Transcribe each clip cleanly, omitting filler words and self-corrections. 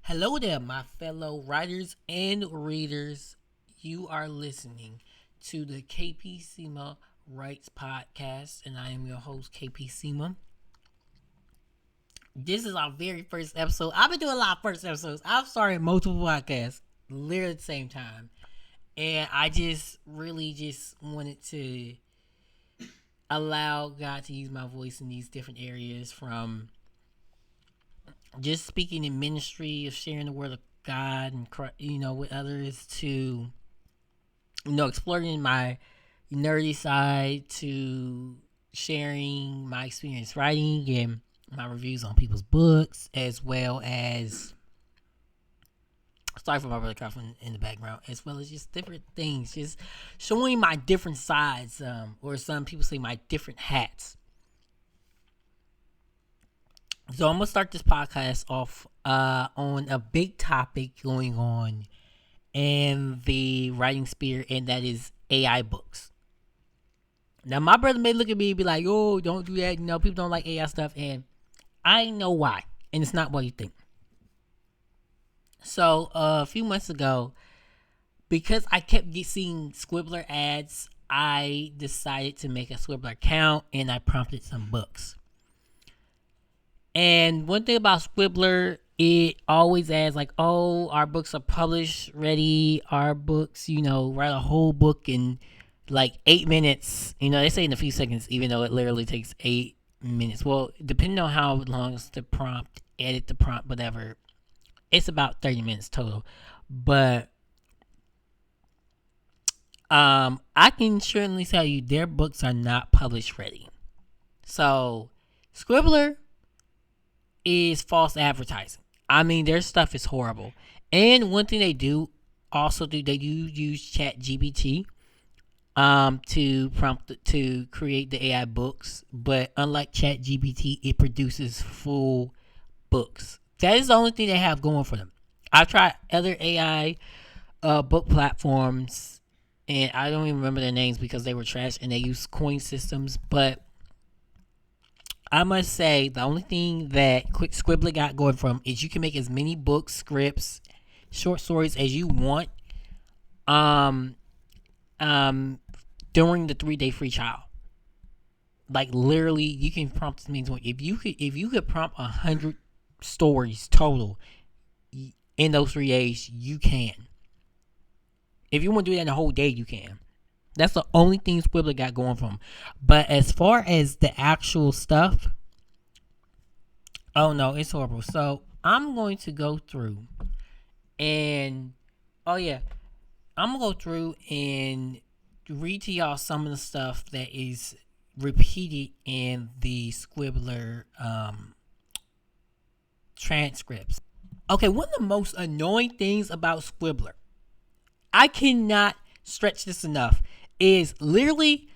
Hello there, my fellow writers and readers. You are listening to the KP SEMA Writes Podcast, and I am your host, KP SEMA. This is our very first episode. I've been doing a lot of first episodes. I've started multiple podcasts literally at the same time. And I just really just wanted to allow God to use my voice in these different areas, from just speaking in ministry, of sharing the word of God and with others, to exploring my nerdy side, to sharing my experience writing and my reviews on people's books, as well as, sorry for my brother coughing in the background, as well as just different things, just showing my different sides, or some people say my different hats. So I'm gonna start this podcast off on a big topic going on in the writing sphere, and that is AI books. Now, my brother may look at me and be like, "Oh, don't do that." People don't like AI stuff, and I know why, and it's not what you think. So a few months ago, because I kept seeing Squibler ads, I decided to make a Squibler account, and I prompted some books. And one thing about Squibler, it always adds like, "Oh, our books are published ready. Our books, write a whole book in like 8 minutes." They say in a few seconds, even though it literally takes 8 minutes. Well, depending on how long it's the prompt, edit the prompt, whatever, it's about 30 minutes total. But I can certainly tell you their books are not published ready. So Squibler is false advertising. I mean, their stuff is horrible. And one thing they do they do use Chat GPT to create the AI books. But unlike Chat GPT, it produces full books. That is the only thing they have going for them. I've tried other AI book platforms, and I don't even remember their names because they were trash and they use coin systems. But I must say, the only thing that Quick Squibler got going from is you can make as many books, scripts, short stories as you want um, during the 3-day free trial. Like, literally, you can prompt as many as you want. If you could prompt 100 stories total in those 3 days, you can. If you want to do that in a whole day, you can. That's the only thing Squibler got going for him. But as far as the actual stuff, oh no, it's horrible. So I'm going to go through and, I'm going to go through and read to y'all some of the stuff that is repeated in the Squibler transcripts. Okay, one of the most annoying things about Squibler, I cannot stretch this enough, is literally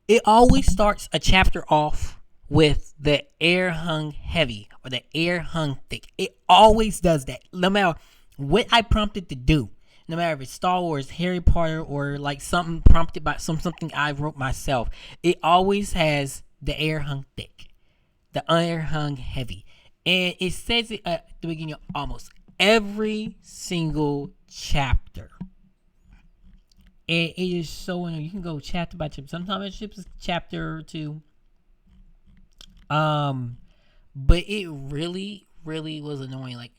it always starts a chapter off with the air hung heavy or the air hung thick. It always does that, no matter what I prompted to do. No matter if it's Star Wars, Harry Potter, or like something prompted by something I wrote myself, it always has the air hung thick, the air hung heavy, and it says it at the beginning of almost every single chapter. And it is so annoying. You can go chapter by chapter. Sometimes it's chapter or two. But it really, really was annoying. Like,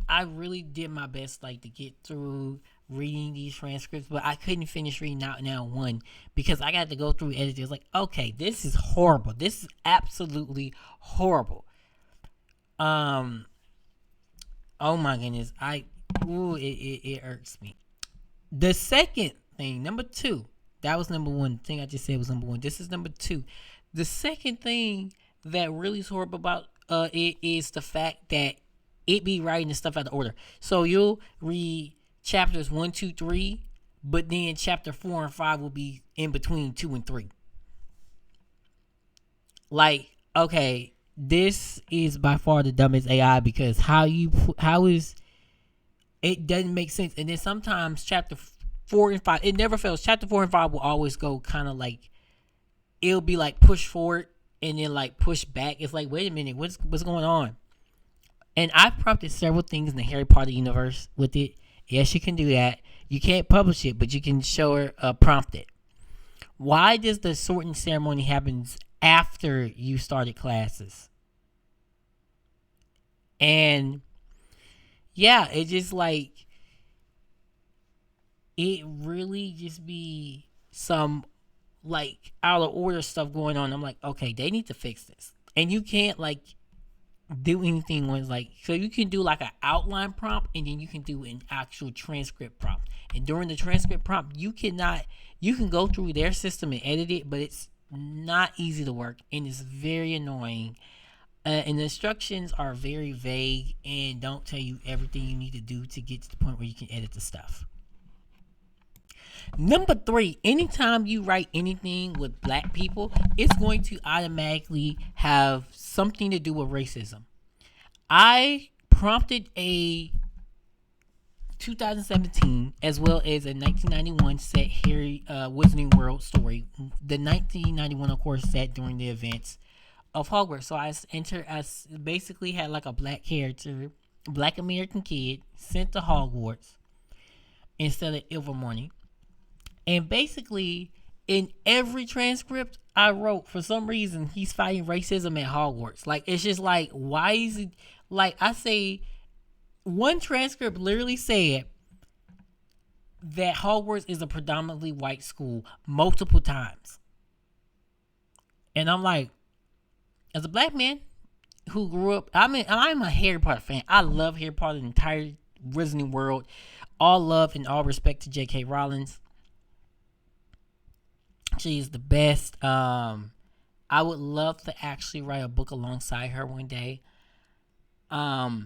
I really did my best, like, to get through reading these transcripts, but I couldn't finish reading out now one because I got to go through editors. Like, okay, this is horrible. This is absolutely horrible. Oh my goodness. It irks me. The second thing, number two, that was number one. The thing I just said was number one. This is number two. The second thing that really is horrible about it is the fact that it be writing the stuff out of order. So you'll read chapters 1, 2, 3, but then chapter 4 and 5 will be in between 2 and 3. Like, okay, this is by far the dumbest AI, because how is it doesn't make sense. And then sometimes chapter 4 and 5, it never fails. Chapter 4 and 5 will always go kind of like, it'll be like push forward and then like push back. It's like, wait a minute, what's going on? And I've prompted several things in the Harry Potter universe with it. Yes, you can do that. You can't publish it, but you can show her prompt it. Why does the sorting ceremony happens after you started classes? And yeah, it just like it really just be some like out of order stuff going on. I'm like, okay, they need to fix this. And you can't like do anything when like so you can do like an outline prompt and then you can do an actual transcript prompt. And during the transcript prompt, you can go through their system and edit it, but it's not easy to work and it's very annoying. And the instructions are very vague and don't tell you everything you need to do to get to the point where you can edit the stuff. Number three, anytime you write anything with black people, it's going to automatically have something to do with racism. I prompted a 2017 as well as a 1991 set Harry Wizarding World story. The 1991, of course, set during the events of Hogwarts. So I basically had like a black character, black American kid sent to Hogwarts instead of Ilvermorny. And basically, in every transcript I wrote, for some reason, he's fighting racism at Hogwarts. Like, it's just like, why is it? Like, I say, one transcript literally said that Hogwarts is a predominantly white school multiple times. And I'm like, as a black man who grew up, I'm a Harry Potter fan. I love Harry Potter, the entire Wizarding world. All love and all respect to J.K. Rowling. She is the best. I would love to actually write a book alongside her one day. But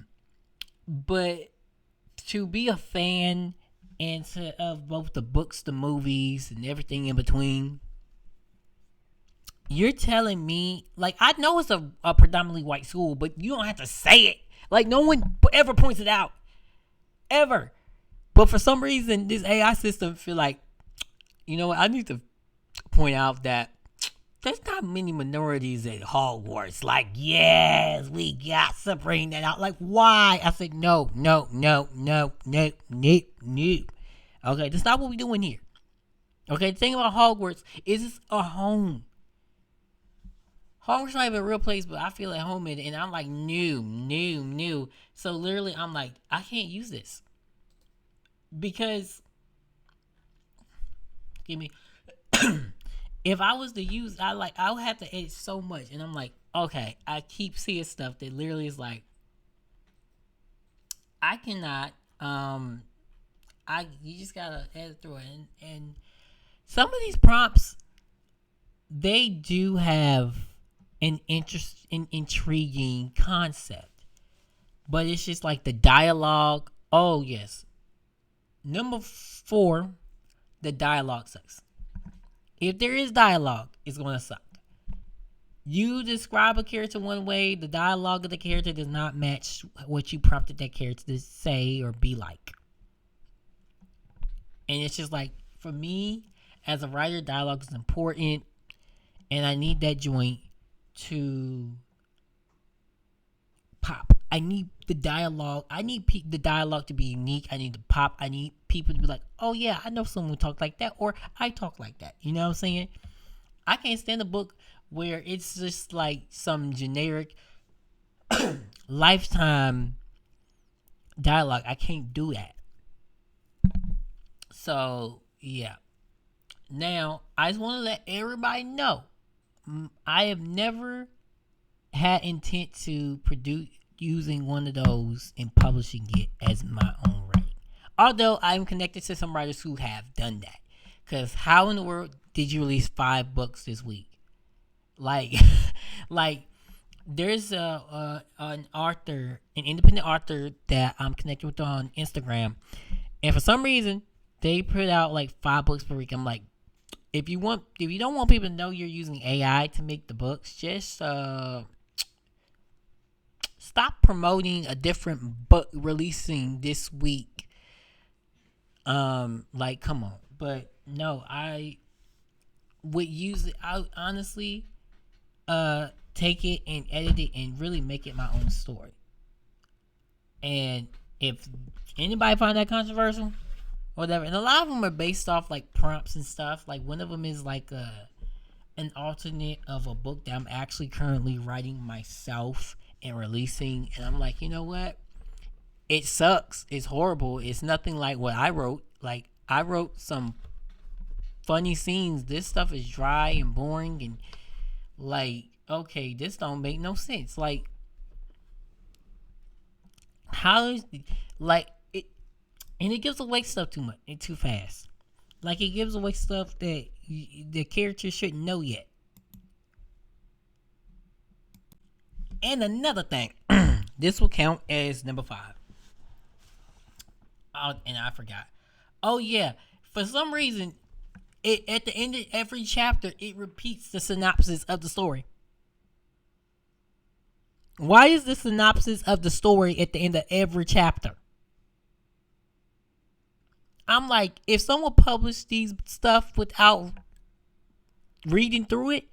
to be a fan of both the books, the movies, and everything in between, you're telling me, like, I know it's a predominantly white school, but you don't have to say it. Like, no one ever points it out. Ever. But for some reason, this AI system feel like, you know what, I need to point out that there's not many minorities at Hogwarts. Like, yes, we got to bring that out. Like, why? I said, no. Okay, that's not what we're doing here. Okay, the thing about Hogwarts is it's a home. Hogwarts not even a real place, but I feel at home in it. And I'm like, new. So literally, I'm like, I can't use this. Because, give me... if I was to use, I would have to edit so much, and I'm like, okay, I keep seeing stuff that literally is like, I cannot. You just gotta edit through it, and some of these prompts, they do have an intriguing concept, but it's just like the dialogue. Oh yes, number 4, the dialogue sucks. If there is dialogue, it's going to suck. You describe a character one way, the dialogue of the character does not match what you prompted that character to say or be like. And it's just like, for me, as a writer, dialogue is important. And I need that joint to pop. I need the dialogue. I need the dialogue to be unique. I need to pop. I need people to be like, oh yeah, I know someone who talk like that, or I talk like that. You know what I'm saying? I can't stand a book where it's just like some generic lifetime dialogue. I can't do that. So yeah. Now I just want to let everybody know, I have never had intent to produce using one of those and publishing it as my own writing. Although I'm connected to some writers who have done that. Because how in the world did you release 5 books this week? Like, there's an author, an independent author that I'm connected with on Instagram. And for some reason, they put out like 5 books per week. I'm like, if you don't want people to know you're using AI to make the books, just stop promoting a different book releasing this week. Like, come on. But no, I would use it. I would honestly take it and edit it and really make it my own story. And if anybody find that controversial, whatever, and a lot of them are based off like prompts and stuff. Like one of them is like an alternate of a book that I'm actually currently writing myself and releasing. And I'm like, you know what? It sucks. It's horrible. It's nothing like what I wrote. Like I wrote some funny scenes. This stuff is dry and boring and like, okay, this don't make no sense. Like how is like it, and it gives away stuff too much and too fast. Like it gives away stuff that the character shouldn't know yet. And another thing, this will count as number 5. Oh, and I forgot. Oh yeah, for some reason, it at the end of every chapter, it repeats the synopsis of the story. Why is the synopsis of the story at the end of every chapter? I'm like, if someone published these stuff without reading through it,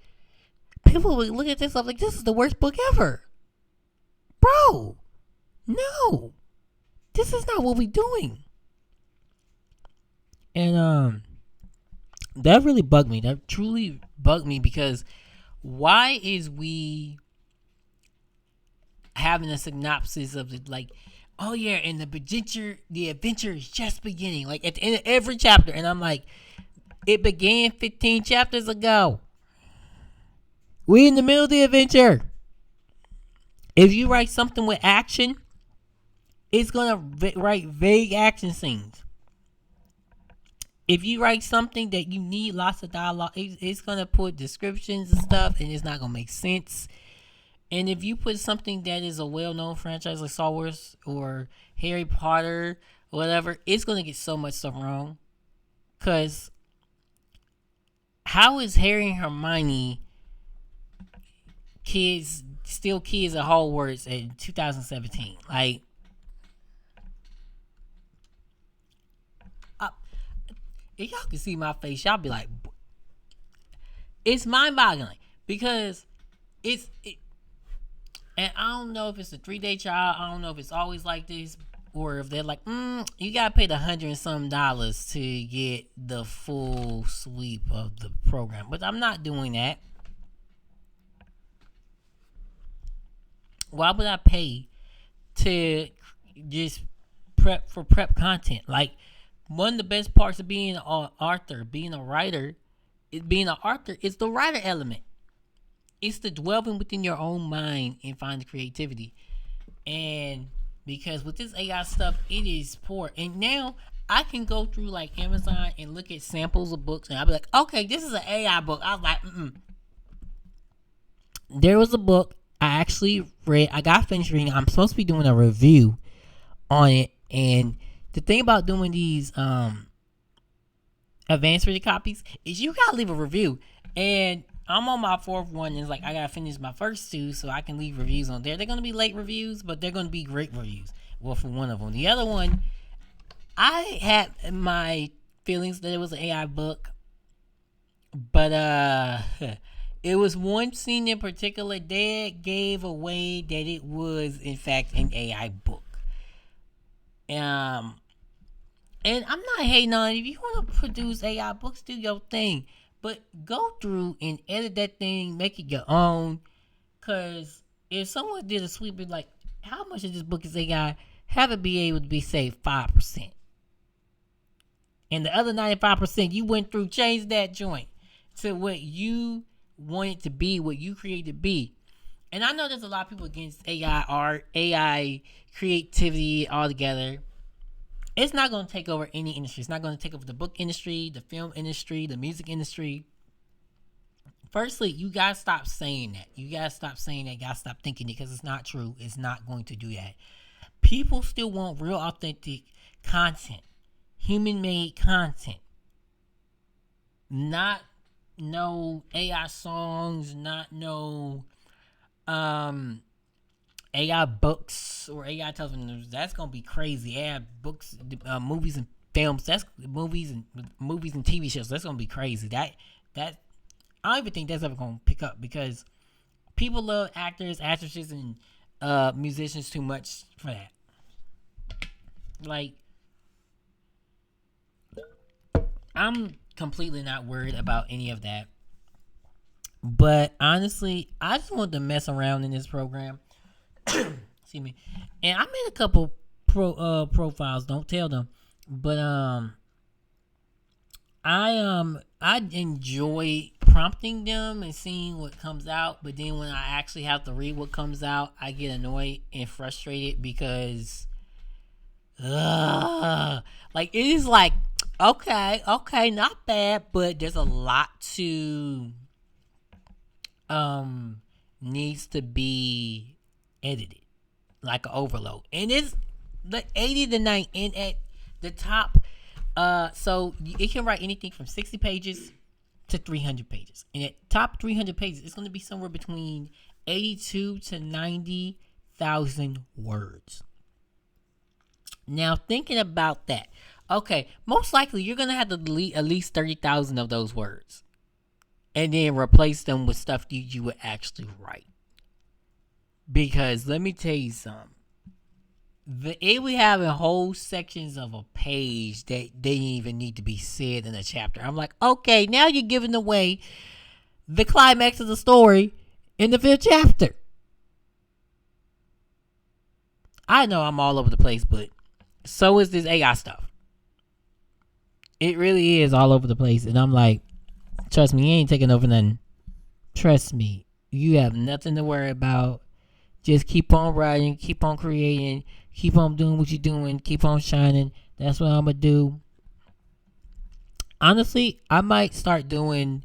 people would look at this stuff like this is the worst book ever. Bro, no. This is not what we're doing. And that really bugged me. That truly bugged me because why is we having a synopsis of it like, oh yeah, and the adventure is just beginning. Like at the end of every chapter, and I'm like, it began 15 chapters ago. We in the middle of the adventure. If you write something with action, it's gonna write vague action scenes. If you write something that you need lots of dialogue, it's gonna put descriptions and stuff, and it's not gonna make sense. And if you put something that is a well-known franchise like Star Wars or Harry Potter or whatever, it's gonna get so much stuff wrong. Cause how is Harry and Hermione kids still kids at Hogwarts in 2017? Like, if y'all can see my face, y'all be like, it's mind-boggling because and I don't know if it's a 3-day trial. I don't know if it's always like this, or if they're like, you gotta pay the $100 and some to get the full sweep of the program. But I'm not doing that. Why would I pay to just prep content? Like one of the best parts of being an author, being a writer, being an author is the writer element. It's the dwelling within your own mind and find the creativity. And because with this AI stuff, it is poor. And now I can go through like Amazon and look at samples of books, and I'll be like, okay, this is an AI book. I was like, There was a book I actually read. I got finished reading. I'm supposed to be doing a review on it. And the thing about doing these advanced reading copies is you gotta leave a review. And I'm on my 4th one, and it's like I gotta finish my first 2 so I can leave reviews on there. They're gonna be late reviews, but they're gonna be great reviews. Well, for one of them, the other one, I had my feelings that it was an AI book, but it was one scene in particular that gave away that it was in fact an AI book. And I'm not hating on it. If you want to produce AI books, do your thing. But go through and edit that thing, make it your own. Because if someone did a sweep, like, how much of this book is AI? Have it be able to be saved 5%. And the other 95%, you went through, changed that joint to what you want it to be, what you created to be. And I know there's a lot of people against AI art, AI creativity altogether. It's not going to take over any industry. It's not going to take over the book industry, the film industry, the music industry. Firstly, you got to stop saying that. You got to stop saying that. You got to stop thinking it because it's not true. It's not going to do that. People still want real, authentic content. Human-made content. Not no AI songs, not no AI books or AI television. That's gonna be crazy. AI books, movies and films. That's movies and TV shows. That's gonna be crazy. That I don't even think that's ever gonna pick up because people love actors, actresses, and musicians too much for that. Like, I'm completely not worried about any of that. But honestly, I just want to mess around in this program. Excuse me. And I made a couple profiles. Don't tell them. But I enjoy prompting them and seeing what comes out. But then when I actually have to read what comes out, I get annoyed and frustrated because like it is like okay, not bad, but there's a lot to um needs to be edited, like an overload, and it's the 80 to 90 and at the top. So it can write anything from 60 pages to 300 pages, and at top 300 pages it's going to be somewhere between 82 to 90,000 words. Now, thinking about that, okay, most likely you're gonna have to delete at least 30,000 of those words, and then replace them with stuff you would actually write. Because let me tell you something, it would have whole sections of a page that they didn't even need to be said in a chapter. I'm like, okay, now you're giving away the climax of the story in the 5th chapter. I know I'm all over the place, but so is this AI stuff. It really is all over the place. And I'm like, trust me, you ain't taking over nothing. Trust me. You have nothing to worry about. Just keep on writing, keep on creating, keep on doing what you're doing, keep on shining. That's what I'm going to do. Honestly, I might start doing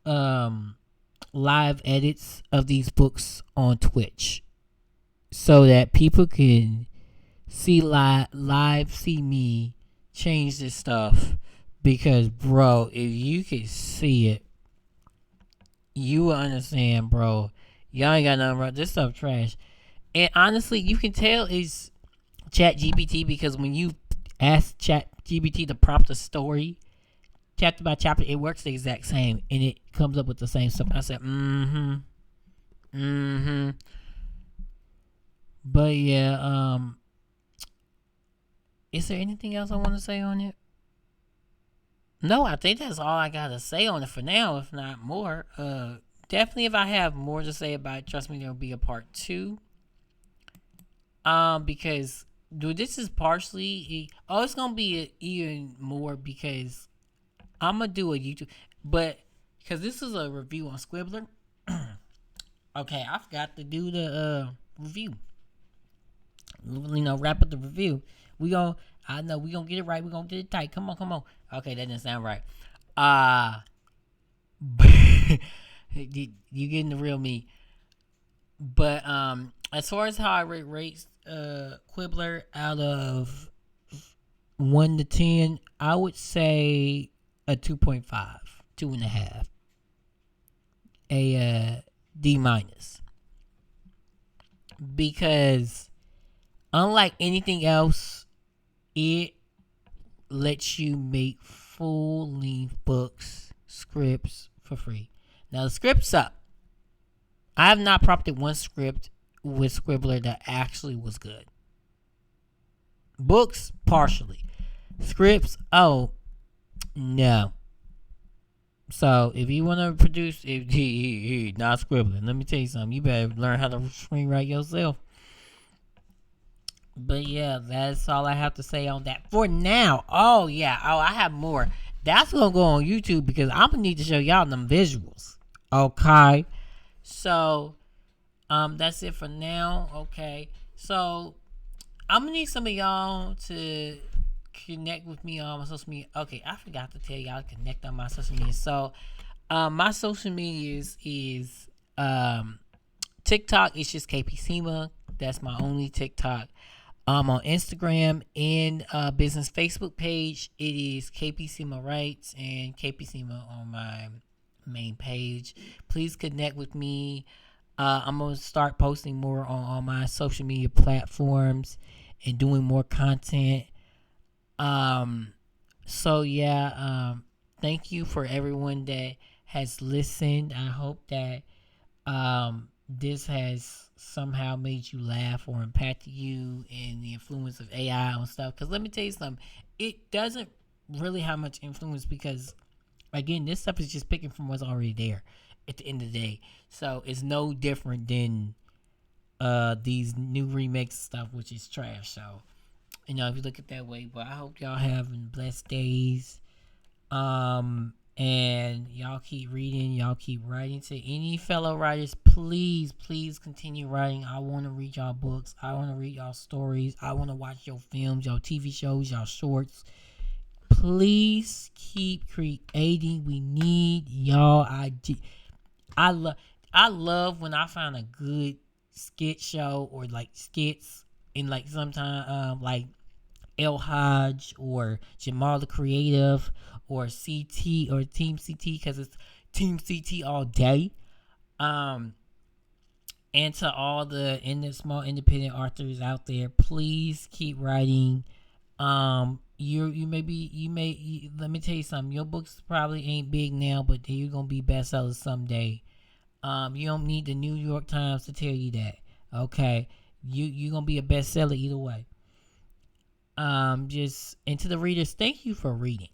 live edits of these books on Twitch so that people can see live see me change this stuff. Because bro, if you could see it, you will understand, bro. Y'all ain't got nothing wrong. This stuff trash. And honestly, you can tell it's Chat GPT, because when you ask Chat GPT to prompt a story chapter by chapter, it works the exact same and it comes up with the same stuff. I said, But yeah, is there anything else I want to say on it? No, I think that's all I gotta say on it for now, if not more. Definitely, if I have more to say about it, trust me, there'll be a part 2. Because dude, this is partially. It's gonna be even more because I'm gonna do a YouTube, but because this is a review on Squibler. Okay, I forgot to do the review. Wrap up the review. I know we gonna get it right. We gonna get it tight. Come on. Okay, that didn't sound right. You getting the real me. But as far as how I rate Quibbler out of 1 to 10, I would say a 2.5, 2.5, a D minus, because unlike anything else, it lets you make full-length books, scripts for free. Now the scripts up. I have not prompted one script with Squibler that actually was good. Books, partially. Scripts, oh, no. So if you want to produce, not Squibler, let me tell you something. You better learn how to screenwrite yourself. But yeah, that's all I have to say on that for now. Oh yeah, I have more. That's gonna go on YouTube because I'm gonna need to show y'all them visuals. Okay, so that's it for now. Okay, so I'm gonna need some of y'all to connect with me on my social media. Okay, I forgot to tell y'all to connect on my social media. So my social media is TikTok. It's just KP Sema. That's my only TikTok. On Instagram and business Facebook page, it is KP Sema Writes and KP Sema on my main page. Please connect with me. I'm going to start posting more on my social media platforms and doing more content. So yeah, thank you for everyone that has listened. I hope that this has somehow made you laugh or impacted you and the influence of AI on stuff. Because let me tell you something, it doesn't really have much influence because, again, this stuff is just picking from what's already there at the end of the day. So it's no different than these new remix stuff, which is trash. So, if you look at that way, but I hope y'all having blessed days. And y'all keep reading, y'all keep writing. To any fellow writers, please continue writing. I want to read y'all books. I want to read y'all stories. I want to watch your films, your TV shows, y'all shorts. Please keep creating. We need y'all idea. I love I love when I find a good skit show or like skits in like sometime like El Hodge or Jamal the Creative or CT or Team CT because it's Team CT all day. Um, and to all the small independent authors out there, please keep writing. Let me tell you something. Your books probably ain't big now, but you're gonna be bestsellers someday. You don't need the New York Times to tell you that. Okay, you're gonna be a bestseller either way. Just and to the readers, thank you for reading.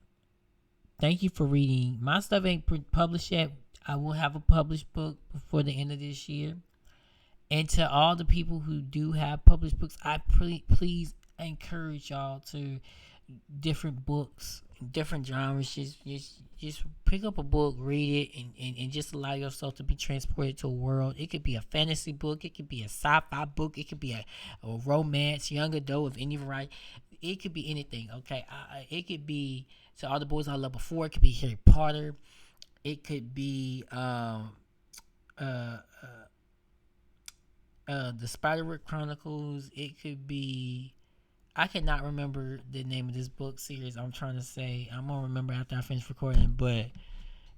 Thank you for reading. My stuff ain't published yet. I will have a published book before the end of this year. And to all the people who do have published books, I please encourage y'all to different books, different genres. Just pick up a book, read it, and just allow yourself to be transported to a world. It could be a fantasy book, it could be a sci-fi book, it could be a romance, young adult of any variety. It could be anything. Okay, it could be to all the boys I loved before. It could be Harry Potter. It could be uh, the Spiderwick Chronicles. It could be. I cannot remember the name of this book series. I'm trying to say. I'm gonna remember after I finish recording. But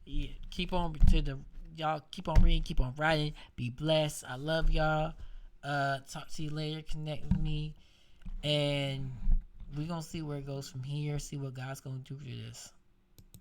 yeah, keep on to the y'all. Keep on reading. Keep on writing. Be blessed. I love y'all. Talk to you later. Connect with me, and we're gonna see where it goes from here. See what God's gonna do for this.